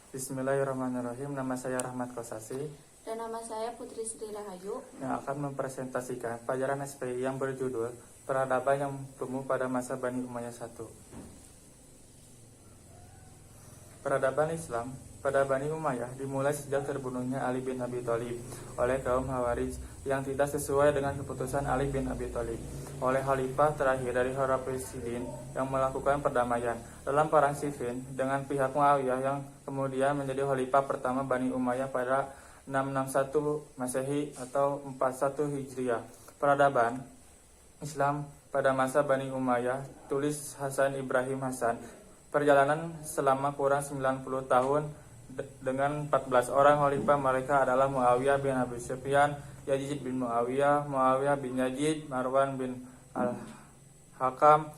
Bismillahirrahmanirrahim. Nama saya Rahmat Kosasi Dan nama saya Putri Sri Rahayu yang akan mempresentasikan pelajaran SPI yang berjudul Peradaban yang tumbuh pada masa Bani Umayyah I. Peradaban Islam pada Bani Umayyah dimulai sejak terbunuhnya Ali bin Abi Thalib oleh kaum Khawarij yang tidak sesuai dengan keputusan Ali bin Abi Thalib oleh khalifah terakhir dari Rasidin yang melakukan perdamaian dalam perang Siffin dengan pihak Muawiyah yang kemudian menjadi khalifah pertama Bani Umayyah pada 661 Masehi atau 41 Hijriah. Peradaban Islam pada masa Bani Umayyah, tulis Hasan Ibrahim Hasan. Perjalanan selama kurang 90 tahun dengan 14 orang khalifah mereka adalah Muawiyah bin Abi Sufyan, Yazid bin Muawiyah, Muawiyah bin Yazid, Marwan bin Al-Hakam,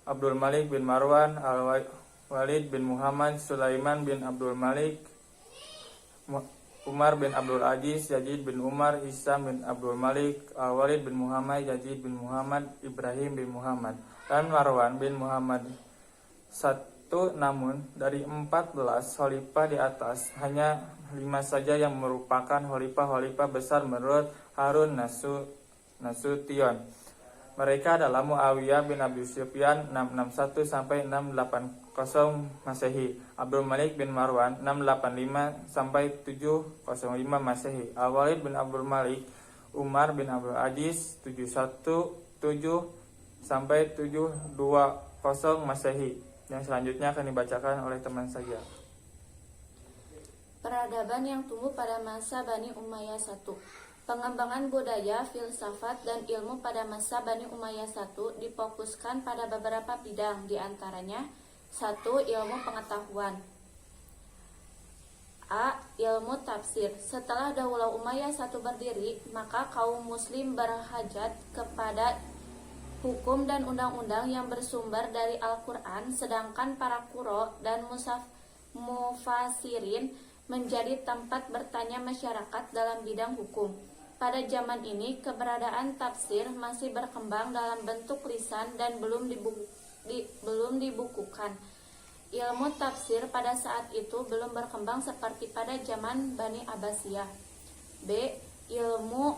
Abdul Malik bin Marwan, Al-Walid bin Muhammad, Sulaiman bin Abdul Malik, Umar bin Abdul Aziz, Yazid bin Umar, Hisam bin Abdul Malik, Al-Walid bin Muhammad, Yazid bin Muhammad, Ibrahim bin Muhammad, dan Marwan bin Muhammad. Namun dari 14 khalifah di atas hanya 5 saja yang merupakan khalifah besar menurut Harun Nasution. Mereka adalah Muawiyah bin Abi Sufyan 661 sampai 680 Masehi, Abdul Malik bin Marwan 685 sampai 705 Masehi, Al-Walid bin Abdul Malik, Umar bin Abdul Aziz 717 sampai 720 Masehi. Yang selanjutnya akan dibacakan oleh teman saya. Peradaban yang tumbuh pada masa Bani Umayyah I. Pengembangan budaya, filsafat, dan ilmu pada masa Bani Umayyah I difokuskan pada beberapa bidang, diantaranya 1. Ilmu pengetahuan. A. Ilmu tafsir. Setelah Daulah Umayyah I berdiri, maka kaum muslim berhajat kepada hukum dan undang-undang yang bersumber dari Al-Quran, sedangkan para quro dan mufasirin menjadi tempat bertanya masyarakat dalam bidang hukum. Pada zaman ini, keberadaan tafsir masih berkembang dalam bentuk lisan dan belum dibukukan. Ilmu tafsir pada saat itu belum berkembang seperti pada zaman Bani Abbasiyah. B. Ilmu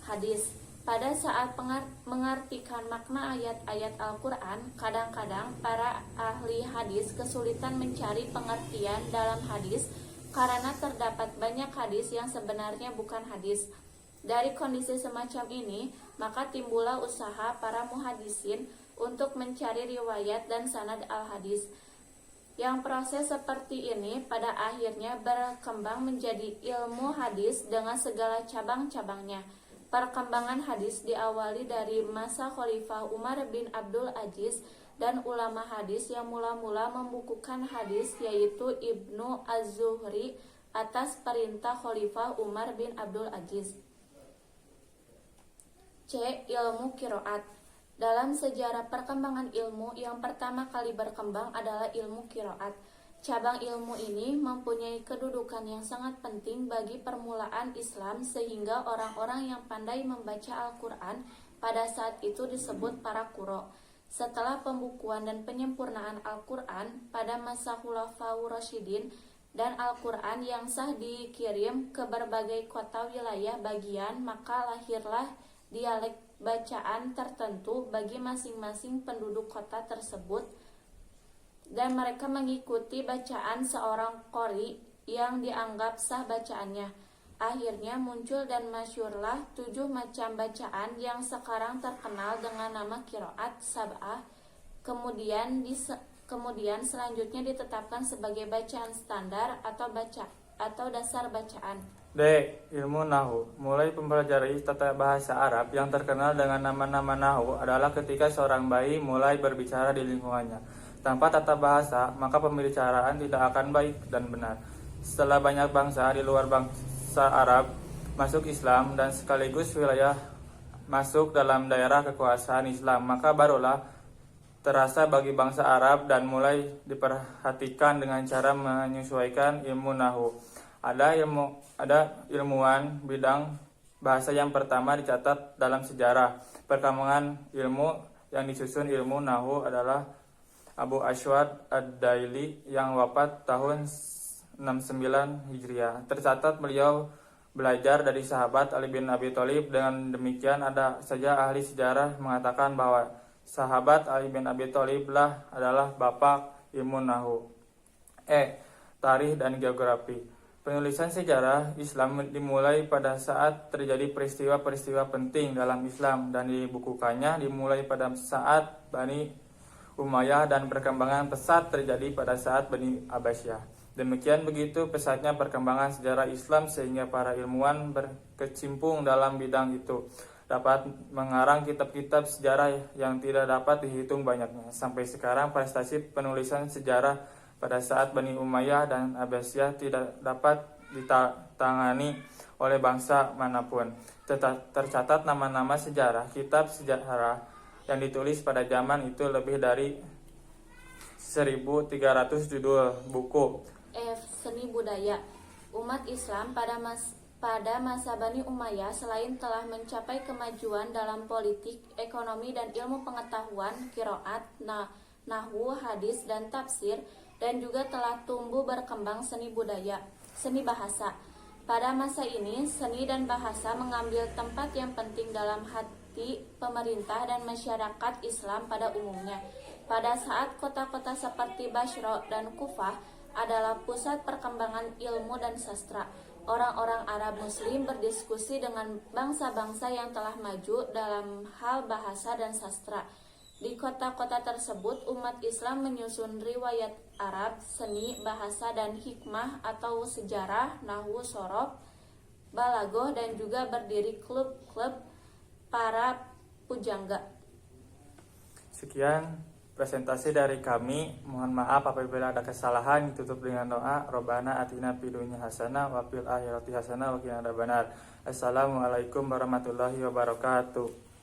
hadis. Pada saat mengartikan makna ayat-ayat Al-Quran, kadang-kadang para ahli hadis kesulitan mencari pengertian dalam hadis karena terdapat banyak hadis yang sebenarnya bukan hadis. Dari kondisi semacam ini, maka timbullah usaha para muhadisin untuk mencari riwayat dan sanad al-hadis. Yang proses seperti ini pada akhirnya berkembang menjadi ilmu hadis dengan segala cabang-cabangnya. Perkembangan hadis diawali dari masa Khalifah Umar bin Abdul Aziz dan ulama hadis yang mula-mula membukukan hadis, yaitu Ibnu Az-Zuhri atas perintah Khalifah Umar bin Abdul Aziz. C. Ilmu qiraat. Dalam sejarah perkembangan ilmu, yang pertama kali berkembang adalah ilmu qiraat. Cabang ilmu ini mempunyai kedudukan yang sangat penting bagi permulaan Islam, sehingga orang-orang yang pandai membaca Al-Quran pada saat itu disebut para quro. Setelah pembukuan dan penyempurnaan Al-Quran pada masa Khulafaur Rasyidin dan Al-Quran yang sah dikirim ke berbagai kota wilayah bagian, maka lahirlah dialek bacaan tertentu bagi masing-masing penduduk kota tersebut, dan mereka mengikuti bacaan seorang qori yang dianggap sah bacaannya. Akhirnya muncul dan masyhurlah 7 macam bacaan yang sekarang terkenal dengan nama qiraat sab'ah. Kemudian selanjutnya ditetapkan sebagai bacaan standar atau dasar bacaan. D. Ilmu Nahu. Mulai mempelajari tata bahasa Arab yang terkenal dengan nama-nama Nahu adalah ketika seorang bayi mulai berbicara di lingkungannya. Tanpa tata bahasa, maka pembicaraan tidak akan baik dan benar. Setelah banyak bangsa di luar bangsa Arab masuk Islam dan sekaligus wilayah masuk dalam daerah kekuasaan Islam, maka barulah terasa bagi bangsa Arab dan mulai diperhatikan dengan cara menyesuaikan ilmu Nahu. Ada ilmuwan bidang bahasa yang pertama dicatat dalam sejarah perkembangan ilmu yang disusun ilmu Nahu adalah Abu Ashwad Ad-Daili yang wafat tahun 69 Hijriah. Tercatat beliau belajar dari sahabat Ali bin Abi Thalib. Dengan demikian ada saja ahli sejarah mengatakan bahwa sahabat Ali bin Abi Thalib adalah bapak ilmu nahwu, tarikh dan geografi. Penulisan sejarah Islam dimulai pada saat terjadi peristiwa-peristiwa penting dalam Islam dan dibukukannya dimulai pada saat Bani Umayyah dan perkembangan pesat terjadi pada saat Bani Abbasiyah. Demikian begitu pesatnya perkembangan sejarah Islam sehingga para ilmuwan berkecimpung dalam bidang itu dapat mengarang kitab-kitab sejarah yang tidak dapat dihitung banyaknya. Sampai sekarang prestasi penulisan sejarah pada saat Bani Umayyah dan Abbasiyah tidak dapat ditangani oleh bangsa manapun. Tercatat nama-nama sejarah, kitab sejarah yang ditulis pada zaman itu lebih dari 1.300 judul buku. Seni budaya. Umat Islam pada masa Bani Umayyah selain telah mencapai kemajuan dalam politik, ekonomi dan ilmu pengetahuan, qiraat, nahwu, hadis dan tafsir, dan juga telah tumbuh berkembang seni budaya, seni bahasa. Pada masa ini, seni dan bahasa mengambil tempat yang penting dalam hati pemerintah dan masyarakat Islam pada umumnya. Pada saat kota-kota seperti Basra dan Kufah adalah pusat perkembangan ilmu dan sastra, orang-orang Arab Muslim berdiskusi dengan bangsa-bangsa yang telah maju dalam hal bahasa dan sastra. Di kota-kota tersebut, umat Islam menyusun riwayat Arab, seni, bahasa, dan hikmah atau sejarah, nahwu, sorof, balagoh, dan juga berdiri klub-klub para pujangga. Sekian presentasi dari kami. Mohon maaf apabila ada kesalahan. Ditutup dengan doa. Robbana atina fid dunya hasanah wa fil akhirati hasanah wa qina adzabannar. Assalamualaikum warahmatullahi wabarakatuh.